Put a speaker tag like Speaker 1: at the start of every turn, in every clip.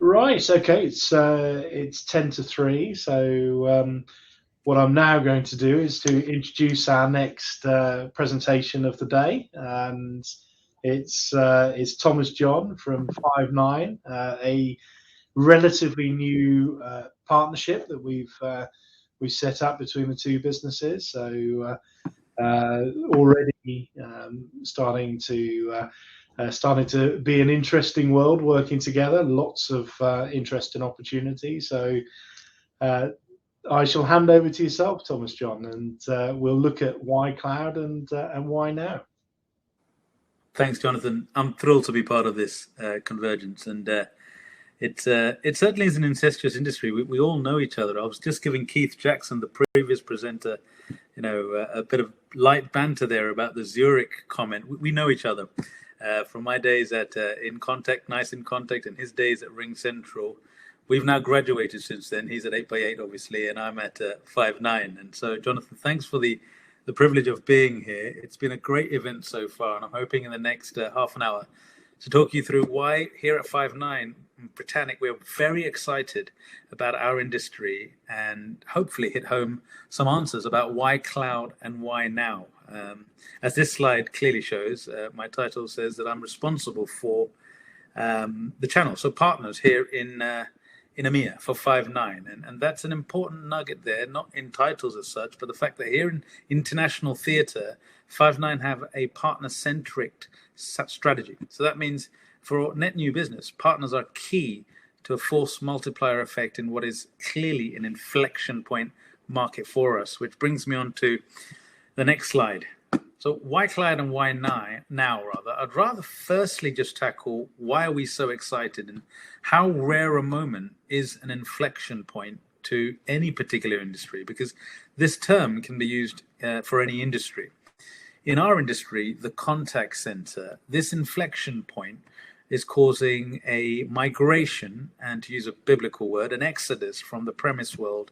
Speaker 1: Right. Okay. It's 10 to 3. So what I'm now going to do is to introduce our next presentation of the day, and it's Thomas John from Five9, a relatively new partnership that we've set up between the two businesses. So already starting to be an interesting world working together. Lots of interesting opportunities. So I shall hand over to yourself, Thomas John, and we'll look at why cloud and why now.
Speaker 2: Thanks, Jonathan. I'm thrilled to be part of this convergence, and it certainly is an incestuous industry. We all know each other. I was just giving Keith Jackson, the previous presenter, a bit of light banter there about the Zurich comment. We know each other from my days at In Contact, Nice In Contact, and his days at Ring Central. We've now graduated since then. He's at 8x8, obviously, and I'm at Five9. And so, Jonathan, thanks for the privilege of being here. It's been a great event so far, and I'm hoping in the next half an hour to talk you through why here at Five9 Britannic we're very excited about our industry and hopefully hit home some answers about why cloud and why now. As this slide clearly shows, my title says that I'm responsible for the channel, so partners here in EMEA for Five9, and that's an important nugget there, not in titles as such, but the fact that here in international theatre, Five9 have a partner-centric strategy. So that means for net new business, partners are key to a force multiplier effect in what is clearly an inflection point market for us, which brings me on to the next slide. So why cloud and why now rather? I'd rather firstly just tackle why are we so excited and how rare a moment is an inflection point to any particular industry, because this term can be used for any industry. In our industry, the contact center, this inflection point is causing a migration, and to use a biblical word, an exodus from the premise world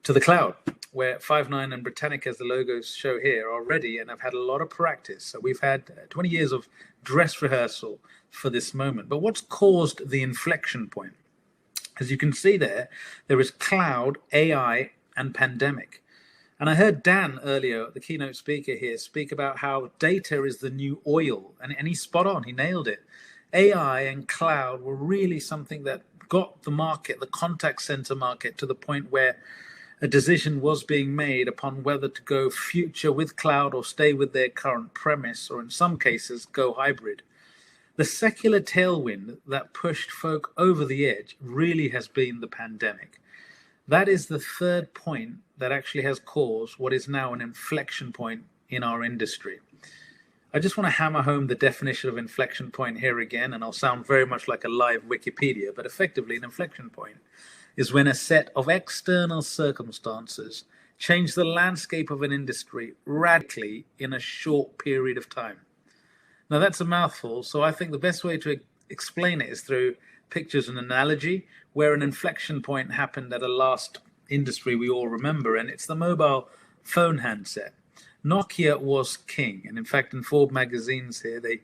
Speaker 2: to the cloud, where Five9 and Britannic, as the logos show here, are ready and have had a lot of practice. So we've had 20 years of dress rehearsal for this moment. But what's caused the inflection point? As you can see there is cloud, AI, and pandemic. And I heard Dan earlier, the keynote speaker here, speak about how data is the new oil. And he's spot on, he nailed it. AI and cloud were really something that got the market, the contact center market, to the point where a decision was being made upon whether to go future with cloud or stay with their current premise, or in some cases go hybrid. The secular tailwind that pushed folk over the edge really has been the pandemic. That is the third point that actually has caused what is now an inflection point in our industry. I just want to hammer home the definition of inflection point here again, and I'll sound very much like a live Wikipedia, but effectively an inflection point is when a set of external circumstances change the landscape of an industry radically in a short period of time. Now that's a mouthful, so I think the best way to explain it is through pictures and analogy, where an inflection point happened at a last industry we all remember, and it's the mobile phone handset. Nokia was king, and in fact in Forbes magazines here, they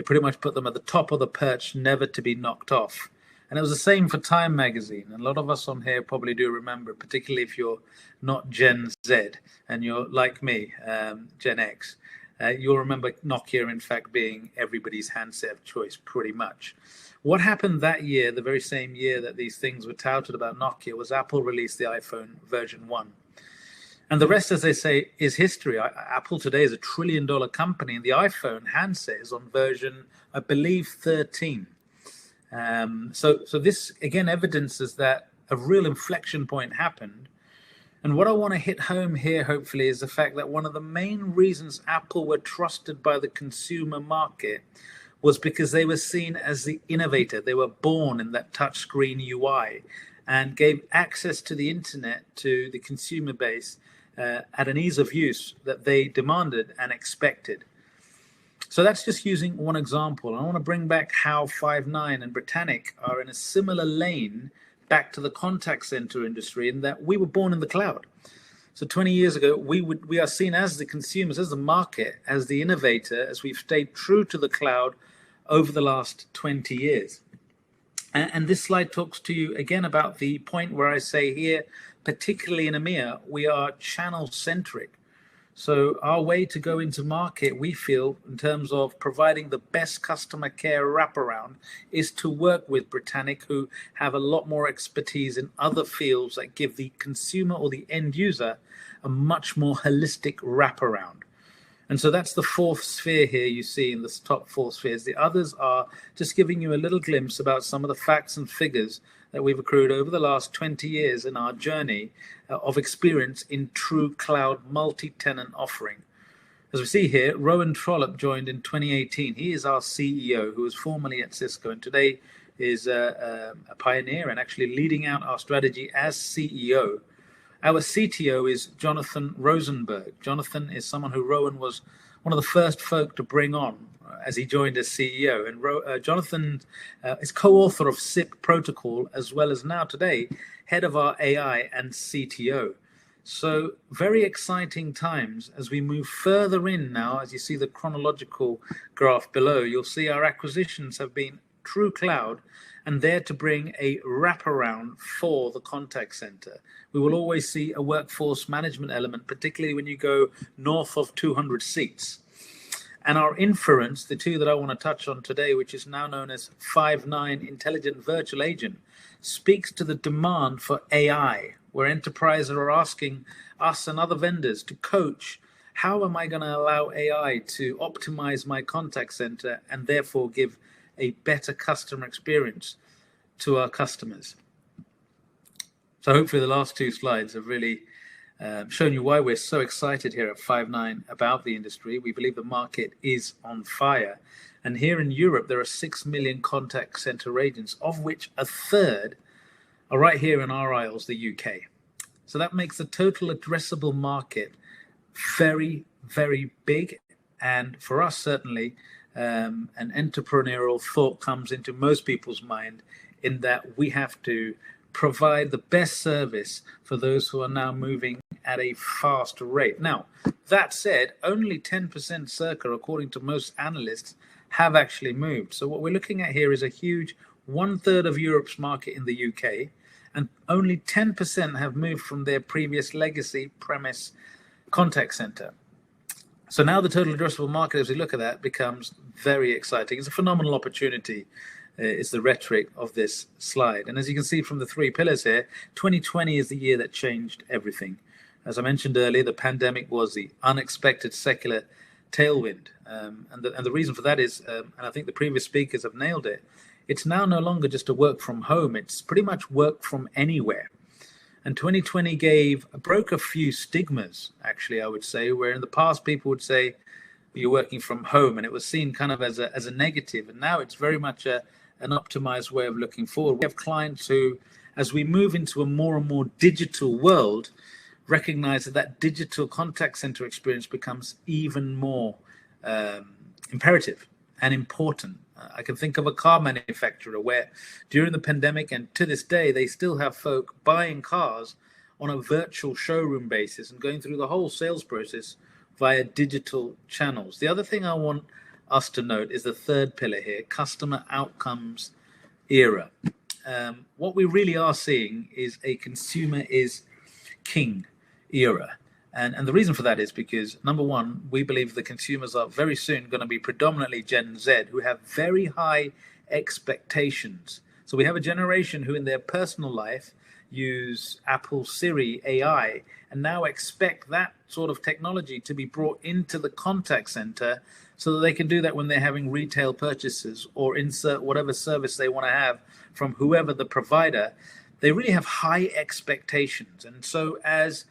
Speaker 2: pretty much put them at the top of the perch, never to be knocked off. And it was the same for Time magazine. And a lot of us on here probably do remember, particularly if you're not Gen Z and you're like me, Gen X, you'll remember Nokia, in fact, being everybody's handset of choice pretty much. What happened that year, the very same year that these things were touted about Nokia, was Apple released the iPhone version 1. And the rest, as they say, is history. Apple today is $1 trillion company, and the iPhone handset is on version, I believe, 13. So this, again, evidences that a real inflection point happened. And what I want to hit home here, hopefully, is the fact that one of the main reasons Apple were trusted by the consumer market was because they were seen as the innovator. They were born in that touchscreen UI and gave access to the internet to the consumer base at an ease of use that they demanded and expected. So that's just using one example. I want to bring back how Five9 and Britannic are in a similar lane back to the contact center industry, in that we were born in the cloud. So 20 years ago, we are seen as the consumers, as the market, as the innovator, as we've stayed true to the cloud over the last 20 years. And this slide talks to you again about the point where I say here, particularly in EMEA, we are channel centric. So our way to go into market, we feel, in terms of providing the best customer care wraparound, is to work with Britannic, who have a lot more expertise in other fields that give the consumer or the end user a much more holistic wraparound. And so that's the fourth sphere here you see in the top four spheres. The others are just giving you a little glimpse about some of the facts and figures that we've accrued over the last 20 years in our journey of experience in true cloud multi-tenant offering. As we see here, Rowan Trollope joined in 2018. He is our CEO, who was formerly at Cisco and today is a pioneer and actually leading out our strategy as CEO. Our CTO is Jonathan Rosenberg. Jonathan is someone who Rowan was one of the first folk to bring on as he joined as CEO. And Jonathan is co-author of SIP Protocol, as well as now today, head of our AI and CTO. So very exciting times as we move further in now. As you see the chronological graph below, you'll see our acquisitions have been true cloud and there to bring a wraparound for the contact center. We will always see a workforce management element, particularly when you go north of 200 seats. And our inference, the two that I want to touch on today, which is now known as Five9 Intelligent Virtual Agent, speaks to the demand for AI, where enterprises are asking us and other vendors to coach, how am I going to allow AI to optimize my contact center and therefore give a better customer experience to our customers? So hopefully the last two slides have really shown you why we're so excited here at Five9 about the industry. We believe the market is on fire. And here in Europe, there are 6 million contact center agents, of which a third are right here in our Isles, the UK. So that makes the total addressable market very, very big. And for us, certainly, an entrepreneurial thought comes into most people's mind in that we have to provide the best service for those who are now moving at a fast rate. Now, that said, only 10% circa, according to most analysts, have actually moved. So what we're looking at here is a huge 1/3 of Europe's market in the UK, and only 10% have moved from their previous legacy premise contact center. So now the total addressable market, as we look at that, becomes very exciting. It's a phenomenal opportunity. Is the rhetoric of this slide. And as you can see from the three pillars here, 2020 is the year that changed everything. As I mentioned earlier, the pandemic was the unexpected secular tailwind. And the reason for that is, and I think the previous speakers have nailed it, it's now no longer just a work from home. It's pretty much work from anywhere. And 2020 broke a few stigmas, actually, I would say, where in the past people would say, you're working from home, and it was seen kind of as a negative. And now it's very much an optimized way of looking forward. We have clients who, as we move into a more and more digital world, recognize that digital contact center experience becomes even more imperative and important. I can think of a car manufacturer where during the pandemic and to this day, they still have folk buying cars on a virtual showroom basis and going through the whole sales process via digital channels. The other thing I want us to note is the third pillar here, customer outcomes era. What we really are seeing is a consumer is king era. And the reason for that is because, number one, we believe the consumers are very soon going to be predominantly Gen Z, who have very high expectations. So we have a generation who in their personal life use Apple Siri AI and now expect that sort of technology to be brought into the contact center so that they can do that when they're having retail purchases or insert whatever service they want to have from whoever the provider. They really have high expectations. And so as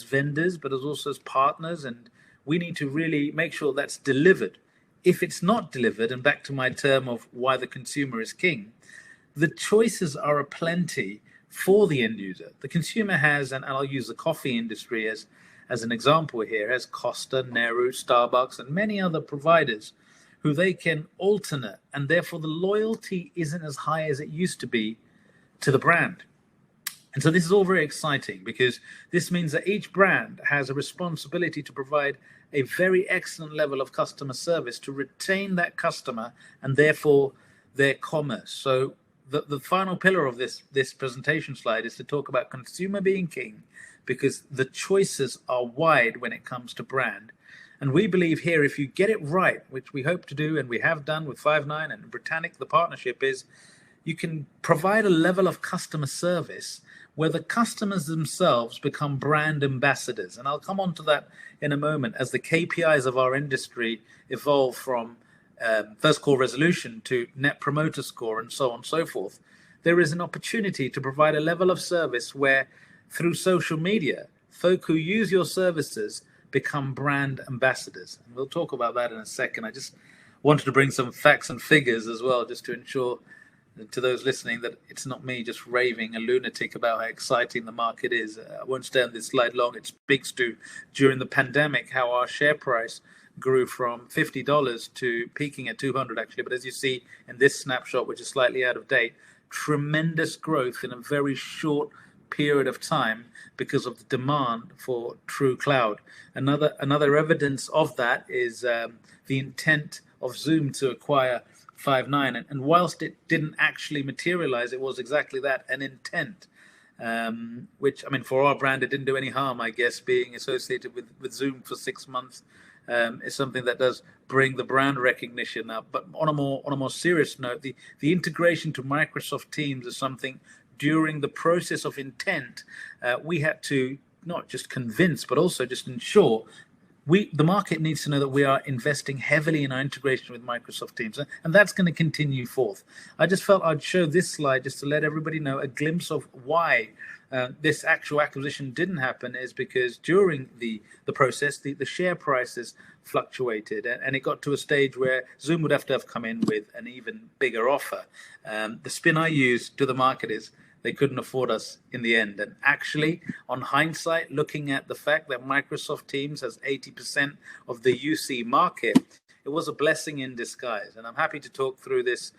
Speaker 2: vendors, but as also as partners, and we need to really make sure that's delivered. If it's not delivered, and back to my term of why the consumer is king, the choices are aplenty for the end user. The consumer has, and I'll use the coffee industry as an example here, has Costa, Nehru, Starbucks, and many other providers who they can alternate, and therefore the loyalty isn't as high as it used to be to the brand. And so this is all very exciting because this means that each brand has a responsibility to provide a very excellent level of customer service to retain that customer and therefore their commerce. So the final pillar of this presentation slide is to talk about consumer being king, because the choices are wide when it comes to brand. And we believe here, if you get it right, which we hope to do, and we have done with Five9 and Britannic, the partnership is you can provide a level of customer service where the customers themselves become brand ambassadors. And I'll come on to that in a moment as the KPIs of our industry evolve from first call resolution to net promoter score and so on and so forth. There is an opportunity to provide a level of service where through social media, folk who use your services become brand ambassadors. And we'll talk about that in a second. I just wanted to bring some facts and figures as well, just to ensure to those listening that it's not me just raving a lunatic about how exciting the market is. I won't stay on this slide long. It speaks to, during the pandemic, how our share price grew from $50 to peaking at 200 actually. But as you see in this snapshot, which is slightly out of date, tremendous growth in a very short period of time because of the demand for true cloud. Another evidence of that is the intent of Zoom to acquire Five9, and whilst it didn't actually materialize, it was exactly that, an intent, which, I mean, for our brand, it didn't do any harm, I guess. Being associated with Zoom for 6 months is something that does bring the brand recognition up. But on a more serious note, the integration to Microsoft Teams is something during the process of intent we had to not just convince, but also just ensure the market needs to know that we are investing heavily in our integration with Microsoft Teams, and that's going to continue forth. I just felt I'd show this slide just to let everybody know a glimpse of why this actual acquisition didn't happen, is because during the process, the share prices fluctuated, and it got to a stage where Zoom would have to have come in with an even bigger offer. The spin I use to the market is they couldn't afford us in the end. And actually, on hindsight, looking at the fact that Microsoft Teams has 80% of the UC market, it was a blessing in disguise. And I'm happy to talk through this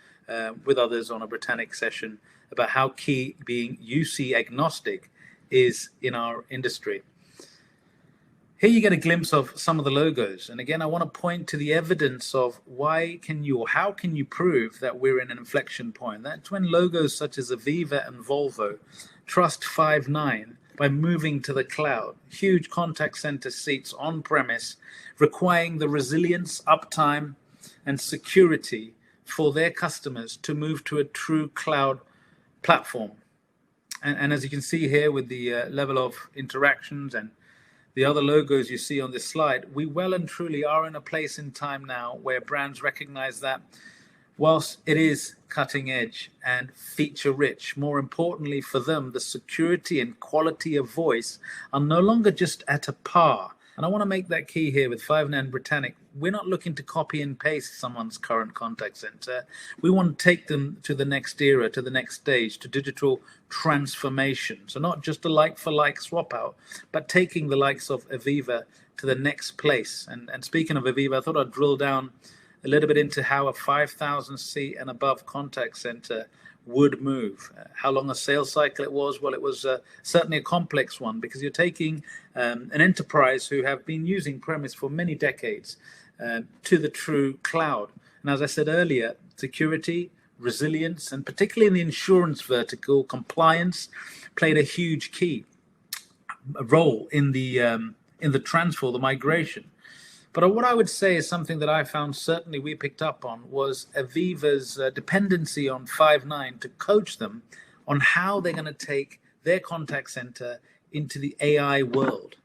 Speaker 2: with others on a Britannic session about how key being UC agnostic is in our industry. Here you get a glimpse of some of the logos. And again, I want to point to the evidence of how can you prove that we're in an inflection point. That's when logos such as Aviva and Volvo trust Five9 by moving to the cloud. Huge contact center seats on premise, requiring the resilience, uptime, and security for their customers to move to a true cloud platform. And as you can see here with the level of interactions and the other logos you see on this slide, we well and truly are in a place in time now where brands recognize that whilst it is cutting edge and feature rich, more importantly for them, the security and quality of voice are no longer just at a par. And I want to make that key here with Five9 and Britannic. We're not looking to copy and paste someone's current contact center. We want to take them to the next era, to the next stage, to digital transformation. So not just a like-for-like swap out, but taking the likes of Aviva to the next place. And speaking of Aviva, I thought I'd drill down a little bit into how a 5,000 seat and above contact center would move. How long a sales cycle it was? Well, it was certainly a complex one, because you're taking an enterprise who have been using premise for many decades to the true cloud. And as I said earlier, security, resilience, and particularly in the insurance vertical, compliance played a huge key role in the transfer, the migration. But what I would say is something that I found certainly we picked up on was Aviva's dependency on Five9 to coach them on how they're going to take their contact center into the AI world.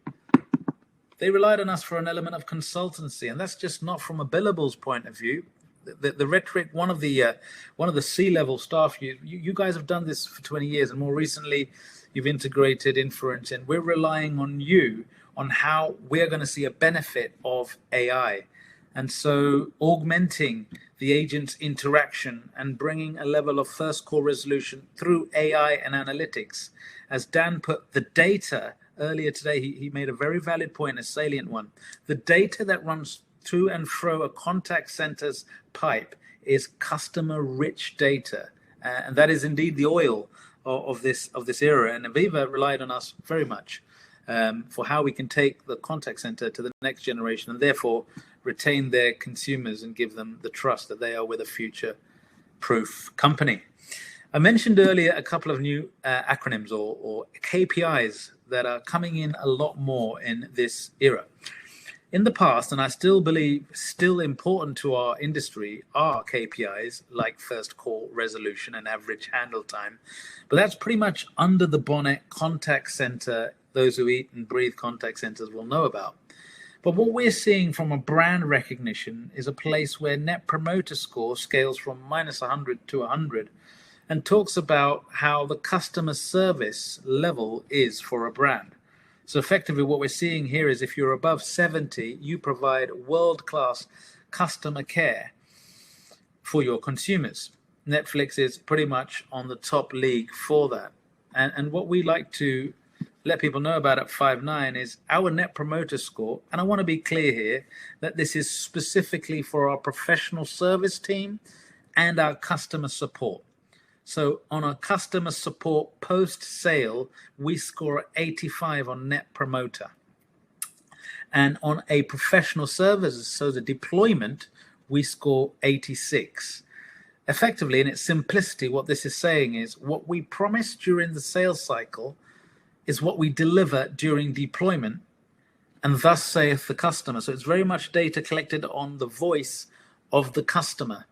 Speaker 2: They relied on us for an element of consultancy, and that's just not from a billables point of view. The rhetoric, one of the C-level staff, you guys have done this for 20 years, and more recently you've integrated inference, and we're relying on you on how we're going to see a benefit of AI. And so augmenting the agent's interaction and bringing a level of first call resolution through AI and analytics. As Dan put the data earlier today, he made a very valid point, a salient one. The data that runs to and fro a contact center's pipe is customer-rich data. And that is indeed the oil of this era. And Aviva relied on us very much for how we can take the contact center to the next generation and therefore retain their consumers and give them the trust that they are with a future-proof company. I mentioned earlier a couple of new acronyms or KPIs that are coming in a lot more in this era. In the past, and I still believe still important to our industry, are KPIs like first call resolution and average handle time. But that's pretty much under the bonnet contact center. Those who eat and breathe contact centers will know about. But what we're seeing from a brand recognition is a place where Net Promoter Score scales from -100 to 100 and talks about how the customer service level is for a brand. So effectively what we're seeing here is if you're above 70, you provide world-class customer care for your consumers. Netflix is pretty much on the top league for that. And what we like to let people know about at Five9 is our Net Promoter Score. And I want to be clear here that this is specifically for our professional service team and our customer support. So on our customer support post-sale, we score 85 on Net Promoter. And on a professional services, so the deployment, we score 86. Effectively, in its simplicity, what this is saying is what we promise during the sales cycle is what we deliver during deployment, and thus saith the customer. So it's very much data collected on the voice of the customer.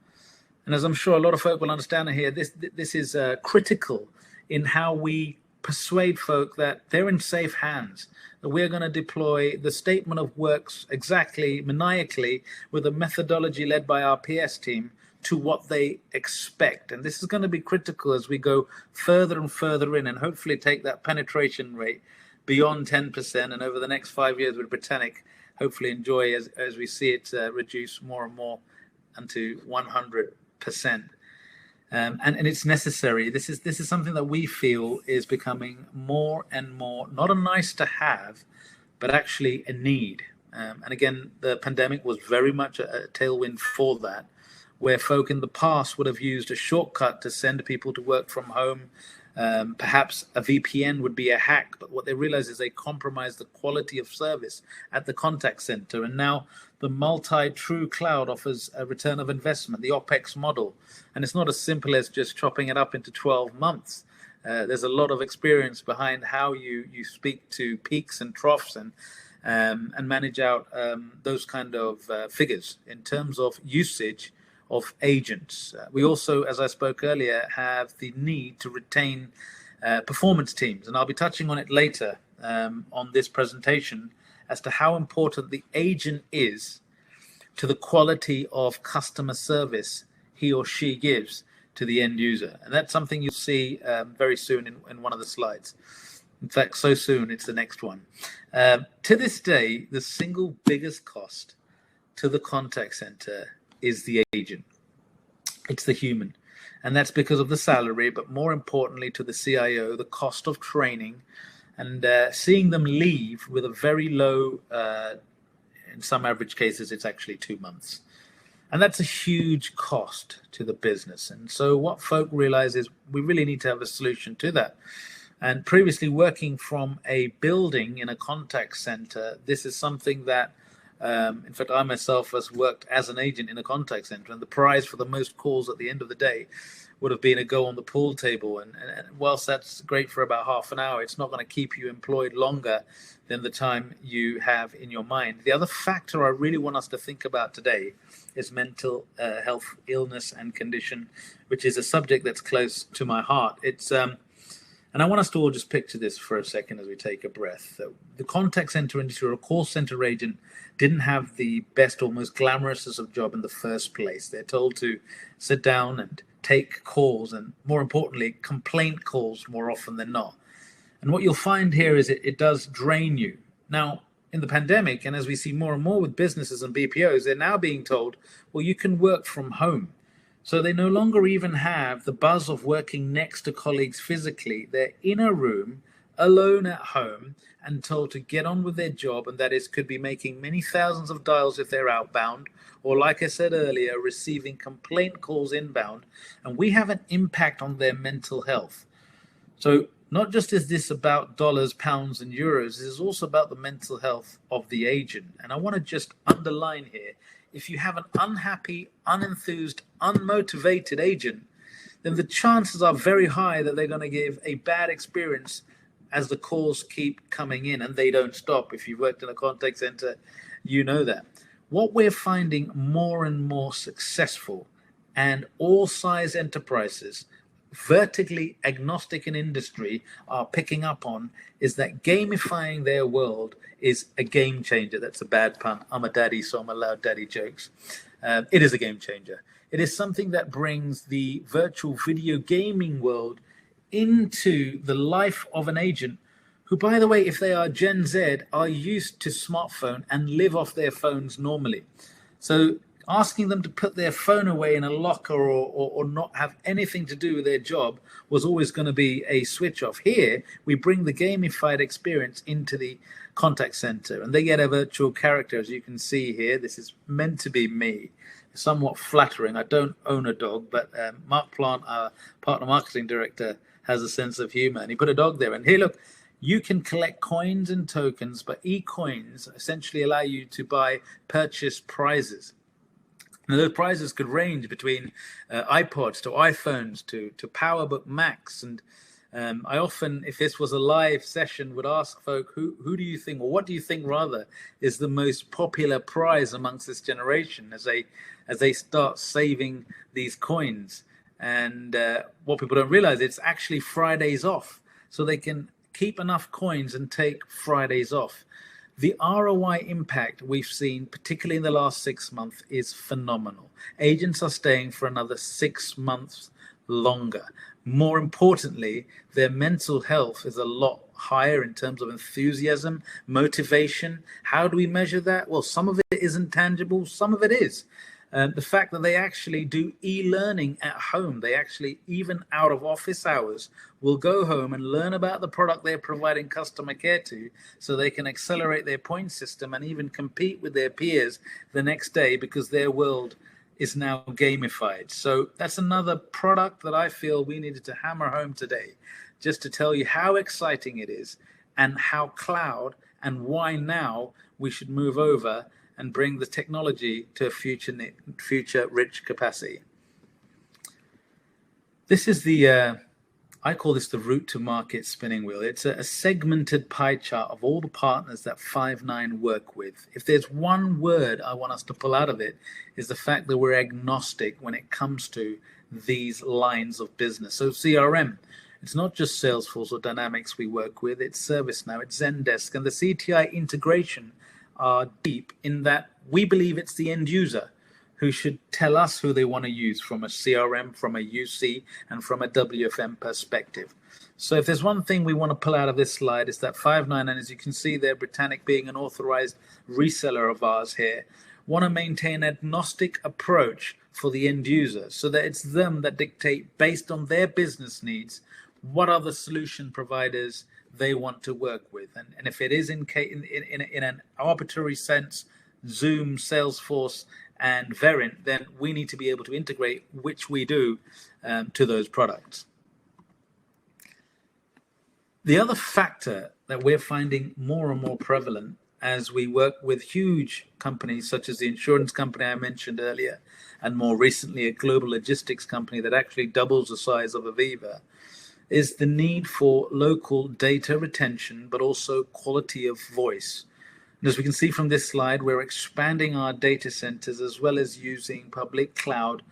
Speaker 2: And as I'm sure a lot of folk will understand here, this is critical in how we persuade folk that they're in safe hands, that we're going to deploy the statement of works exactly, maniacally, with a methodology led by our PS team to what they expect. And this is going to be critical as we go further and further in and hopefully take that penetration rate beyond 10%. And over the next 5 years with Britannic, hopefully enjoy as we see it reduce more and more into 100%. And it's necessary. This is something that we feel is becoming more and more, not a nice to have, but actually a need. And again, the pandemic was very much a tailwind for that, where folk in the past would have used a shortcut to send people to work from home. Perhaps a VPN would be a hack, but what they realize is they compromise the quality of service at the contact center. And now the multi-true cloud offers a return of investment, the OPEX model. And it's not as simple as just chopping it up into 12 months. There's a lot of experience behind how you speak to peaks and troughs and manage out those kind of figures in terms of usage of agents. We also, as I spoke earlier, have the need to retain performance teams. And I'll be touching on it later on this presentation as to how important the agent is to the quality of customer service he or she gives to the end user. And that's something you'll see very soon in one of the slides. In fact, so soon, it's the next one. To this day, the single biggest cost to the contact center is the agent. It's the human. And that's because of the salary, but more importantly to the CIO, the cost of training and seeing them leave with a very low, in some average cases, it's actually 2 months. And that's a huge cost to the business. And so what folk realize is we really need to have a solution to that. And previously working from a building in a contact center, this is something that in fact, I myself has worked as an agent in a contact center, and the prize for the most calls at the end of the day would have been a go on the pool table. And whilst that's great for about half an hour, it's not going to keep you employed longer than the time you have in your mind. The other factor I really want us to think about today is mental health, illness and condition, which is a subject that's close to my heart. It's and I want us to all just picture this for a second as we take a breath. The contact center industry or a call center agent didn't have the best or most glamorous of job in the first place. They're told to sit down and take calls and, more importantly, complaint calls more often than not. And what you'll find here is it does drain you. Now, in the pandemic, and as we see more and more with businesses and BPOs, they're now being told, well, you can work from home. So they no longer even have the buzz of working next to colleagues physically. They're in a room, alone at home, and told to get on with their job, and that is could be making many thousands of dials if they're outbound, or like I said earlier, receiving complaint calls inbound, and we have an impact on their mental health. So not just is this about dollars, pounds, and euros, this is also about the mental health of the agent. And I want to just underline here, if you have an unhappy, unenthused, unmotivated agent, then the chances are very high that they're going to give a bad experience as the calls keep coming in, and they don't stop. If you've worked in a contact center, you know that. What we're finding more and more successful, and all size enterprises, vertically agnostic in industry, are picking up on, is that gamifying their world is a game changer. That's a bad pun. I'm a daddy, so I'm allowed daddy jokes. It is a game changer. It is something that brings the virtual video gaming world into the life of an agent who, by the way, if they are Gen Z, are used to smartphone and live off their phones normally. So asking them to put their phone away in a locker or not have anything to do with their job was always going to be a switch off. Here, we bring the gamified experience into the contact center, and they get a virtual character, as you can see here. This is meant to be me. Somewhat flattering. I don't own a dog, but Mark Plant, our partner marketing director, has a sense of humor, and he put a dog there. And here, look, you can collect coins and tokens, but e-coins essentially allow you to purchase prizes. Now, those prizes could range between iPods to iPhones to PowerBook Max. And I often, if this was a live session, would ask folk, who do you think, or what do you think rather, is the most popular prize amongst this generation as they start saving these coins? And what people don't realize, it's actually Fridays off, so they can keep enough coins and take Fridays off. The ROI impact we've seen, particularly in the last 6 months, is phenomenal. Agents are staying for another 6 months longer. More importantly, their mental health is a lot higher in terms of enthusiasm, motivation. How do we measure that? Well, some of it isn't tangible, some of it is. The fact that they actually do e-learning at home, they actually, even out of office hours, will go home and learn about the product they're providing customer care to, so they can accelerate their point system and even compete with their peers the next day, because their world is now gamified. So that's another product that I feel we needed to hammer home today, just to tell you how exciting it is and how cloud, and why now we should move over and bring the technology to a future rich capacity. This is the, I call this the route to market spinning wheel. It's a segmented pie chart of all the partners that Five9 work with. If there's one word I want us to pull out of it, is the fact that we're agnostic when it comes to these lines of business. So CRM, it's not just Salesforce or Dynamics we work with, it's ServiceNow, it's Zendesk, and the CTI integration are deep in that we believe it's the end user who should tell us who they want to use from a CRM, from a UC, and from a WFM perspective. So if there's one thing we want to pull out of this slide, is that Five9, and as you can see there, Britannic being an authorized reseller of ours here, want to maintain an agnostic approach for the end user, so that it's them that dictate, based on their business needs, what are the solution providers they want to work with. And if it is in an arbitrary sense, Zoom, Salesforce, and Verint, then we need to be able to integrate, which we do, to those products. The other factor that we're finding more and more prevalent as we work with huge companies such as the insurance company I mentioned earlier, and more recently a global logistics company that actually doubles the size of Aviva, is the need for local data retention, but also quality of voice. And as we can see from this slide, we're expanding our data centers as well as using public cloud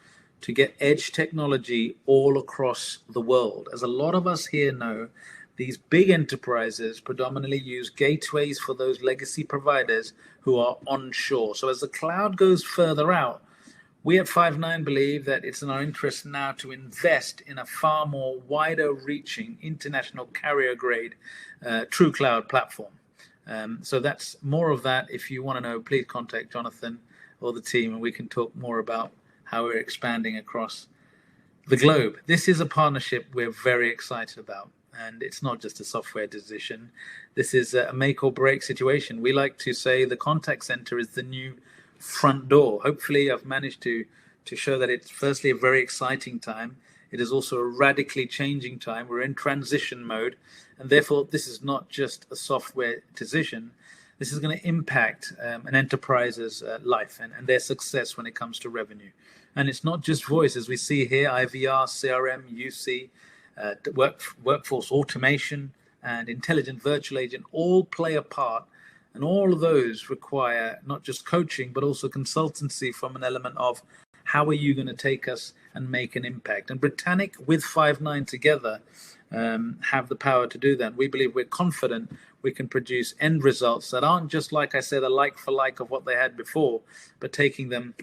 Speaker 2: to get edge technology all across the world. As a lot of us here know, these big enterprises predominantly use gateways for those legacy providers who are onshore. So as the cloud goes further out, we at Five9 believe that it's in our interest now to invest in a far more wider reaching international carrier grade true cloud platform. So that's more of that. If you want to know, please contact Jonathan or the team, and we can talk more about how we're expanding across the globe. This is a partnership we're very excited about, and it's not just a software decision. This is a make or break situation. We like to say the contact center is the new front door. Hopefully I've managed to show that it's firstly a very exciting time. It is also a radically changing time. We're in transition mode, and therefore this is not just a software decision. This is going to impact an enterprise's life and their success when it comes to revenue. And it's not just voice, as we see here, IVR, CRM, UC, workforce automation, and intelligent virtual agent all play a part. And all of those require not just coaching, but also consultancy from an element of how are you going to take us and make an impact? And Britannic with Five9 together have the power to do that. We believe, we're confident we can produce end results that aren't just, like I said, a like for like of what they had before, but taking them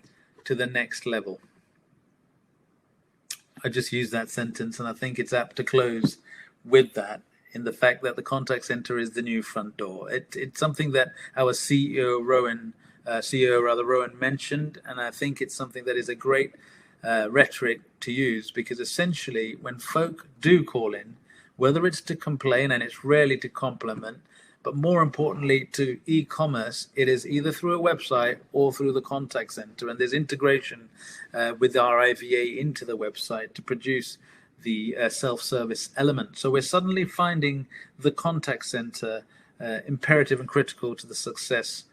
Speaker 2: to the next level. I just used that sentence, and I think it's apt to close with that, in the fact that the contact center is the new front door. It's something that our CEO Rowan mentioned, and I think it's something that is a great rhetoric to use, because essentially when folk do call in, whether it's to complain, and it's rarely to compliment, but more importantly to e-commerce, it is either through a website or through the contact center, and there's integration with our IVA into the website to produce the self-service element. So we're suddenly finding the contact center imperative and critical to the success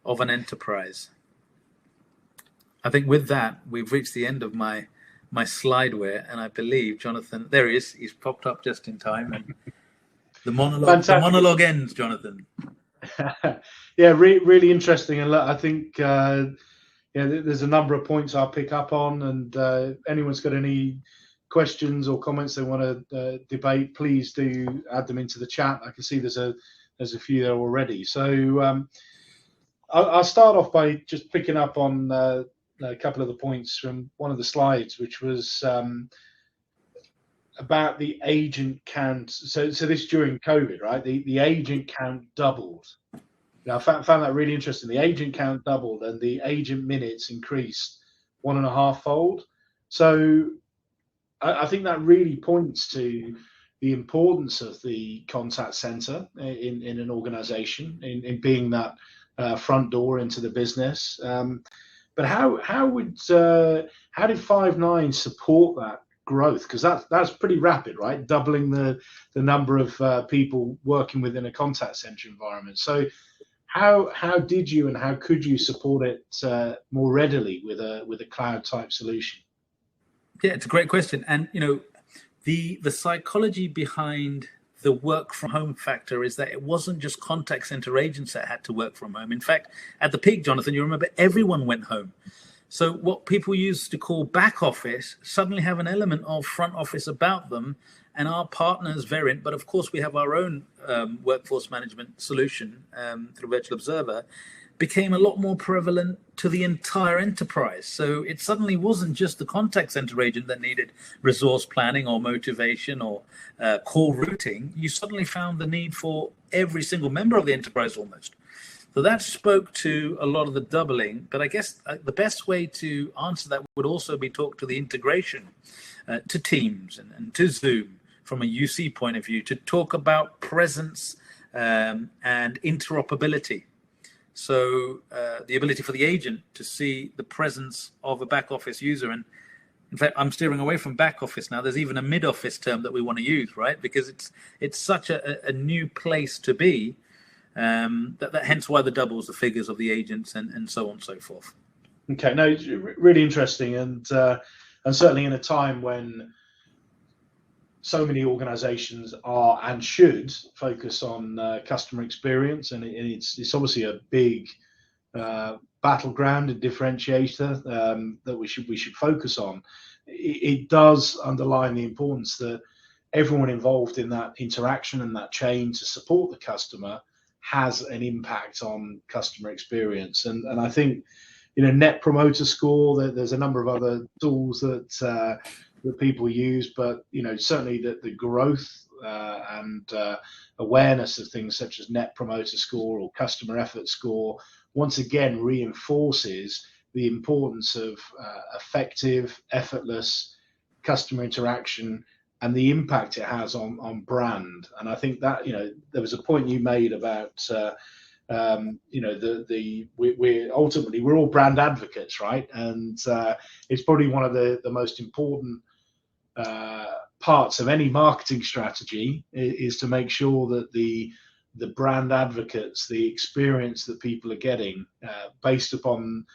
Speaker 2: of an enterprise. I think with that, we've reached the end of my slideware, and I believe, Jonathan, there he is. He's popped up just in time, and the monologue ends, Jonathan.
Speaker 1: Yeah, really interesting. And look, I think there's a number of points I'll pick up on, and anyone's got any questions or comments they want to debate, please do add them into the chat. I can see there's a few there already. So I'll start off by just picking up on a couple of the points from one of the slides, which was about the agent count. So this during COVID, right? The agent count doubled. Now, I found that really interesting. The agent count doubled, and the agent minutes increased 1.5-fold. So I think that really points to the importance of the contact center in an organization, in being that front door into the business. But how did Five9 support that growth? Because that's pretty rapid, right? Doubling the number of people working within a contact center environment. So how did you and how could you support it more readily with a cloud type solution?
Speaker 2: Yeah, it's a great question. And the psychology behind the work from home factor is that it wasn't just contact center agents that had to work from home. In fact, at the peak, Jonathan, you remember everyone went home. So what people used to call back office suddenly have an element of front office about them, and our partners variant. But of course, we have our own workforce management solution through Virtual Observer, became a lot more prevalent to the entire enterprise. So it suddenly wasn't just the contact center agent that needed resource planning or motivation or call routing. You suddenly found the need for every single member of the enterprise almost. So that spoke to a lot of the doubling. But I guess the best way to answer that would also be talk to the integration to Teams and to Zoom from a UC point of view, to talk about presence and interoperability. So the ability for the agent to see the presence of a back office user. And in fact, I'm steering away from back office now. There's even a mid office term that we want to use, right? Because it's such a new place to be, that hence why the doubles the figures of the agents and so on and so forth.
Speaker 1: Okay, no, it's really interesting, and certainly in a time when so many organizations are and should focus on customer experience, and it's obviously a big battleground and differentiator that we should focus on. It does underline the importance that everyone involved in that interaction and that chain to support the customer has an impact on customer experience. And I think, Net Promoter Score, there's a number of other tools that people use, but certainly the growth and awareness of things such as Net Promoter Score or Customer Effort Score once again reinforces the importance of effective, effortless customer interaction and the impact it has on brand. And I think that there was a point you made about we're all brand advocates, right? And it's probably one of the most important parts of any marketing strategy is to make sure that the the brand advocates, the experience that people are getting based upon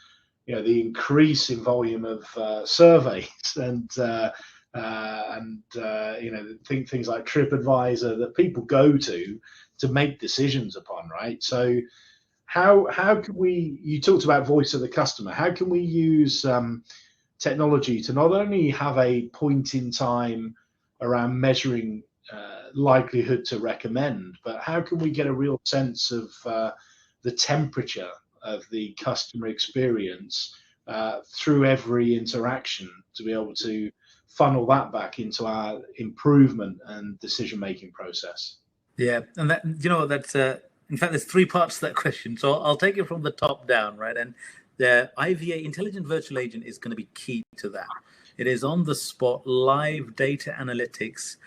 Speaker 1: the increase in volume of surveys and things like TripAdvisor that people go to make decisions upon, right? So how can we? You talked about voice of the customer. How can we use technology to not only have a point in time around measuring likelihood to recommend, but how can we get a real sense of the temperature of the customer experience through every interaction to be able to funnel that back into our improvement and decision-making process?
Speaker 2: Yeah, and that's in fact, there's three parts to that question. So I'll take it from the top down, right? And the IVA, Intelligent Virtual Agent, is going to be key to that. It is on the spot, live data analytics,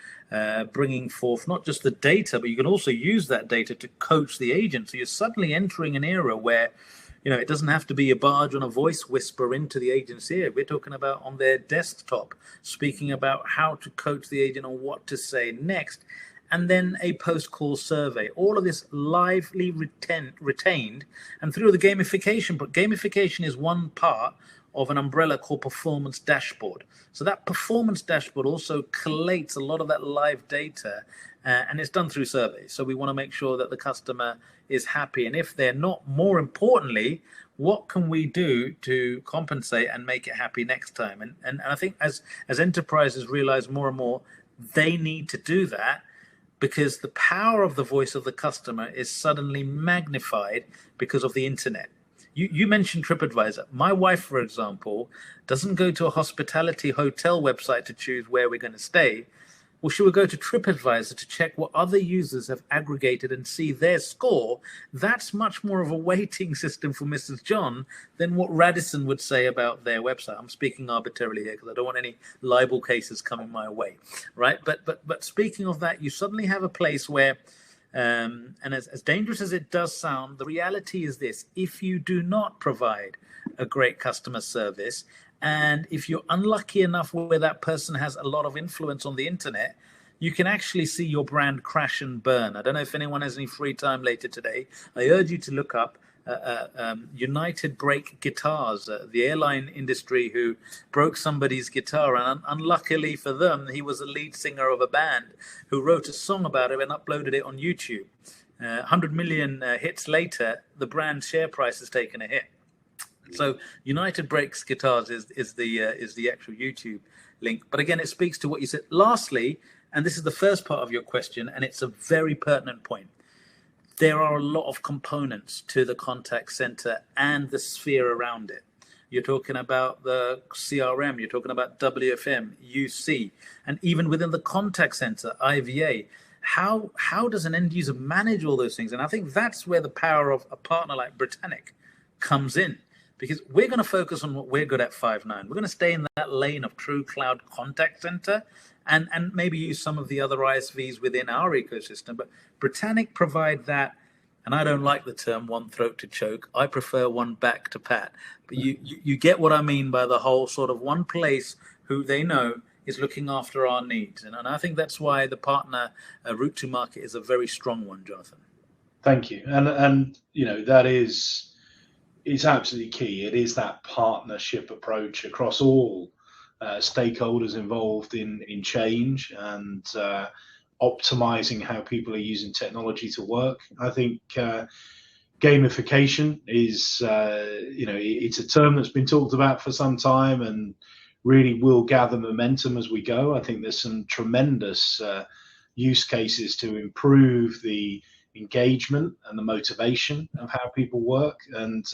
Speaker 2: bringing forth not just the data, but you can also use that data to coach the agent. So you're suddenly entering an era where, it doesn't have to be a barge on a voice whisper into the agent's ear. We're talking about on their desktop, speaking about how to coach the agent on what to say next. And then a post-call survey. All of this lively retained, and through the gamification. But gamification is one part of an umbrella called performance dashboard. So that performance dashboard also collates a lot of that live data, and it's done through surveys. So we want to make sure that the customer is happy. And if they're not, more importantly, what can we do to compensate and make it happy next time? And I think as enterprises realize more and more, they need to do that, because the power of the voice of the customer is suddenly magnified because of the internet. You mentioned TripAdvisor. My wife, for example, doesn't go to a hospitality hotel website to choose where we're going to stay. Well, she will go to TripAdvisor to check what other users have aggregated and see their score. That's much more of a weighting system for Mrs. John than what Radisson would say about their website. I'm speaking arbitrarily here because I don't want any libel cases coming my way, right? But speaking of that, you suddenly have a place where, and as dangerous as it does sound, the reality is this: if you do not provide a great customer service, and if you're unlucky enough where that person has a lot of influence on the internet, you can actually see your brand crash and burn. I don't know if anyone has any free time later today. I urge you to look up United Brake Guitars, the airline industry who broke somebody's guitar. And unluckily for them, he was the lead singer of a band who wrote a song about it and uploaded it on YouTube. 100 million hits later, the brand's share price has taken a hit. So United Brakes Guitars is the actual YouTube link. But again, it speaks to what you said. Lastly, and this is the first part of your question, and it's a very pertinent point, there are a lot of components to the contact center and the sphere around it. You're talking about the CRM, you're talking about WFM, UC, and even within the contact center, IVA. How does an end user manage all those things? And I think that's where the power of a partner like Britannic comes in. Because we're going to focus on what we're good at, Five9. We're going to stay in that lane of true cloud contact center and maybe use some of the other ISVs within our ecosystem. But Britannic provide that, and I don't like the term one throat to choke. I prefer one back to pat. But you get what I mean by the whole sort of one place who they know is looking after our needs. And I think that's why the partner route to market is a very strong one, Jonathan.
Speaker 1: Thank you. And that is... it's absolutely key. It is that partnership approach across all stakeholders involved in change and optimizing how people are using technology to work. I think gamification is, it's a term that's been talked about for some time and really will gather momentum as we go. I think there's some tremendous use cases to improve the engagement and the motivation of how people work. And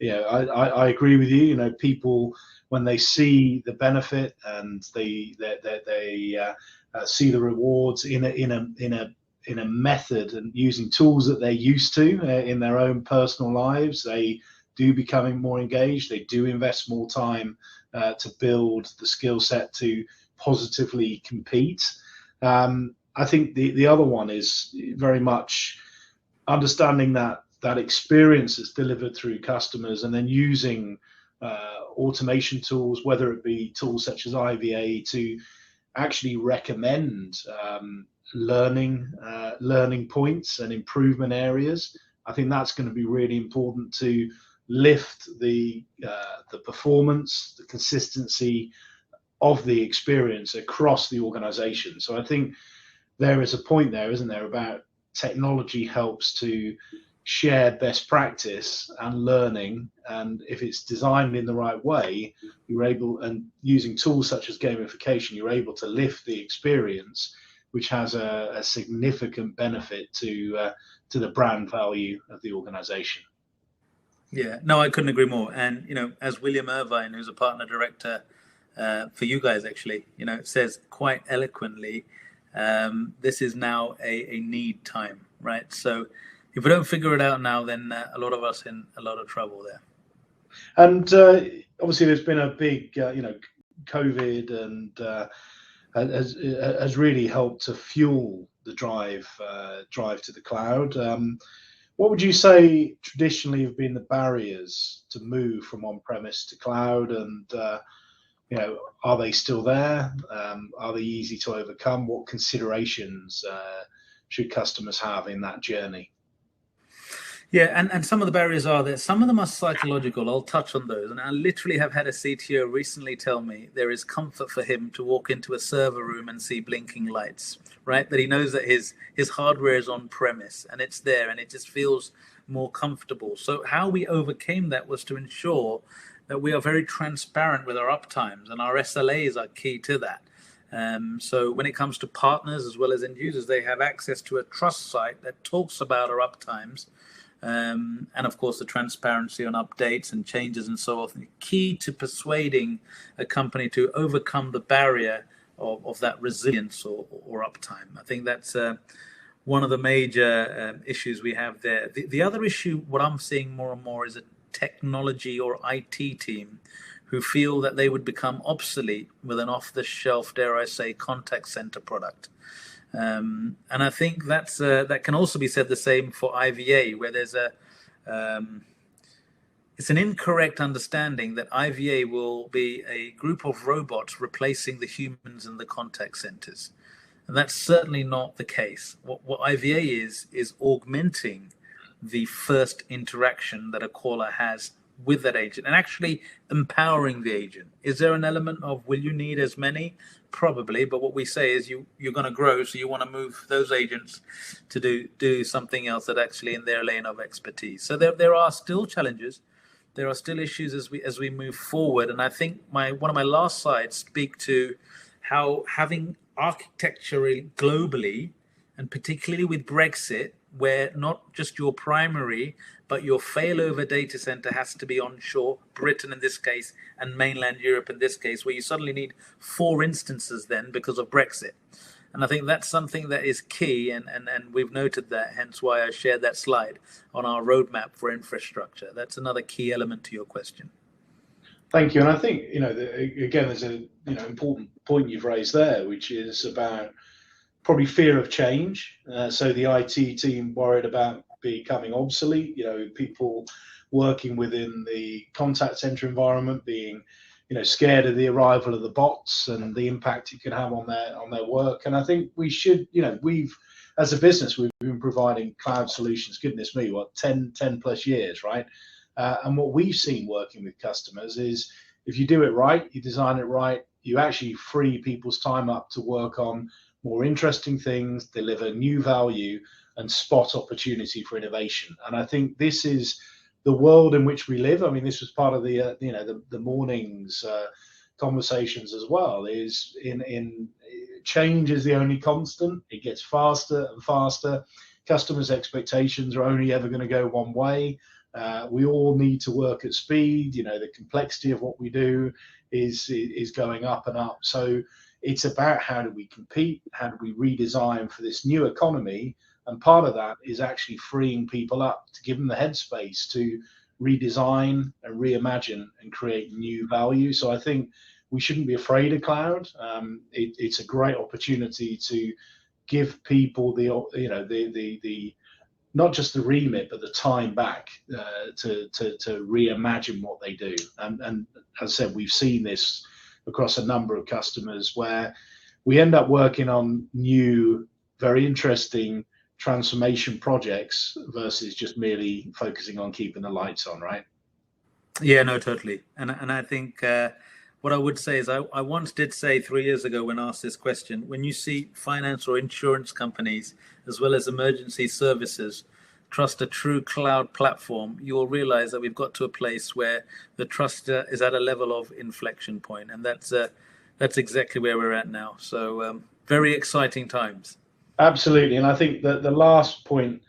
Speaker 1: I agree with you. People, when they see the benefit and they see the rewards in a method and using tools that they're used to in their own personal lives, they do becoming more engaged. They do invest more time to build the skill set to positively compete. I think the other one is very much understanding that experience that's delivered through customers, and then using automation tools, whether it be tools such as IVA, to actually recommend learning points and improvement areas. I think that's going to be really important to lift the performance, the consistency of the experience across the organization. So I think there is a point there, isn't there, about technology helps to share best practice and learning, and if it's designed in the right way, you're able, and using tools such as gamification, you're able to lift the experience, which has a significant benefit to the brand value of the organization.
Speaker 2: Yeah, no, I couldn't agree more. And as William Irvine, who's a partner director for you guys, actually, says quite eloquently, this is now a need time, right? So if we don't figure it out now, then a lot of us in a lot of trouble there.
Speaker 1: And obviously, there's been a big, COVID, and has really helped to fuel the drive to the cloud. What would you say traditionally have been the barriers to move from on-premise to cloud, and are they still there? Are they easy to overcome? What considerations should customers have in that journey?
Speaker 2: Yeah, and some of the barriers are there. Some of them are psychological. I'll touch on those. And I literally have had a CTO recently tell me there is comfort for him to walk into a server room and see blinking lights, right? That he knows that his hardware is on premise and it's there and it just feels more comfortable. So how we overcame that was to ensure that we are very transparent with our uptimes, and our SLAs are key to that. So when it comes to partners as well as end users, they have access to a trust site that talks about our uptimes. And of course, the transparency on updates and changes and so on, key to persuading a company to overcome the barrier of that resilience or uptime. I think that's one of the major issues we have there. The other issue, what I'm seeing more and more, is a technology or IT team who feel that they would become obsolete with an off-the-shelf, dare I say, contact center product. And I think that can also be said the same for IVA, where there's it's an incorrect understanding that IVA will be a group of robots replacing the humans in the contact centers. And that's certainly not the case. What IVA is augmenting the first interaction that a caller has with that agent and actually empowering the agent. Is there an element of, will you need as many? Probably, but what we say is you're going to grow, so you want to move those agents to do something else that actually in their lane of expertise. So there are still challenges, there are still issues as we move forward, and I think one of my last slides speak to how having architecture globally, and particularly with Brexit, where not just your primary but your failover data center has to be onshore, Britain in this case, and mainland Europe in this case, where you suddenly need 4 instances then because of Brexit. And I think that's something that is key, and we've noted that, hence why I shared that slide on our roadmap for infrastructure. That's another key element to your question.
Speaker 1: Thank you. And I think, again, there's an important point you've raised there, which is about probably fear of change. So the IT team worried about becoming obsolete, people working within the contact center environment being, scared of the arrival of the bots and the impact it could have on their work. And I think we should, as a business, we've been providing cloud solutions, goodness me, 10 plus years, right? And what we've seen working with customers is if you do it right, you design it right, you actually free people's time up to work on more interesting things, deliver new value, and spot opportunity for innovation. And I think this is the world in which we live. I mean, this was part of the morning's conversations as well. Is in change is the only constant. It gets faster and faster. Customers' expectations are only ever going to go one way. We all need to work at speed. The complexity of what we do is going up and up. So it's about how do we compete, how do we redesign for this new economy, and part of that is actually freeing people up to give them the headspace to redesign and reimagine and create new value. So I think we shouldn't be afraid of cloud. It's a great opportunity to give people the not just the remit but the time back to reimagine what they do. And as I said, we've seen this across a number of customers where we end up working on new very interesting transformation projects versus just merely focusing on keeping the lights on, right?
Speaker 2: Yeah, no, totally. And I think what I would say is I once did say 3 years ago when asked this question, when you see finance or insurance companies as well as emergency services trust a true cloud platform, you will realize that we've got to a place where the trust is at a level of inflection point, and that's exactly where we're at now. So very exciting times.
Speaker 1: Absolutely, and I think that the last point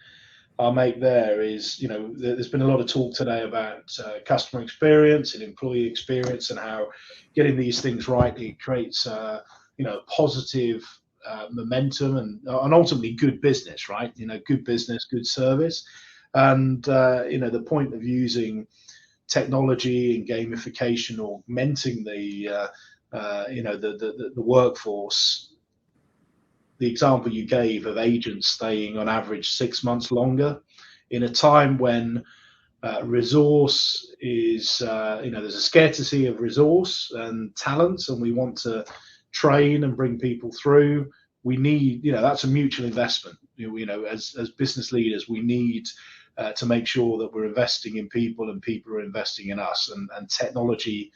Speaker 1: I'll make there is, there's been a lot of talk today about customer experience and employee experience and how getting these things right, it creates, positive momentum and ultimately good business, right? Good business, good service. And, the point of using technology and gamification augmenting the workforce, the example you gave of agents staying on average 6 months longer in a time when resource is, there's a scarcity of resource and talent, and we want to train and bring people through. We need, that's a mutual investment. As business leaders, we need to make sure that we're investing in people and people are investing in us, and technology.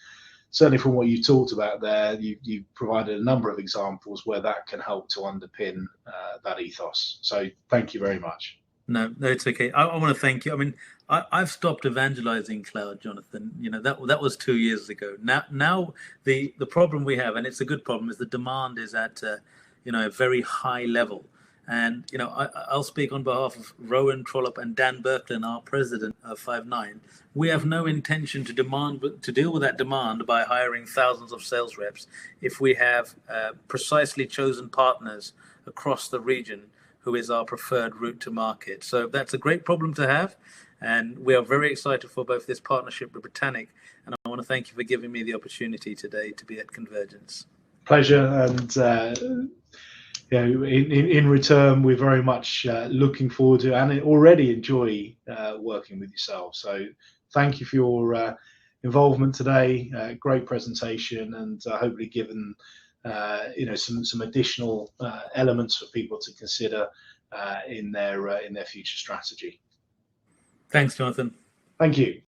Speaker 1: Certainly from what you talked about there, you provided a number of examples where that can help to underpin that ethos. So thank you very much.
Speaker 2: No, it's okay. I want to thank you. I mean, I've stopped evangelizing cloud, Jonathan. That was 2 years ago. Now the problem we have, and it's a good problem, is the demand is at a very high level. And I'll speak on behalf of Rowan Trollope and Dan Birkland, our president of Five9. We have no intention to deal with that demand by hiring thousands of sales reps if we have precisely chosen partners across the region who is our preferred route to market. So that's a great problem to have, and we are very excited for both this partnership with Britannic, and I want to thank you for giving me the opportunity today to be at Convergence.
Speaker 1: Pleasure, and in return, we're very much looking forward to and already enjoy working with yourself. So thank you for your involvement today. Great presentation, and hopefully given some additional elements for people to consider in their future strategy.
Speaker 2: Thanks, Jonathan.
Speaker 1: Thank you.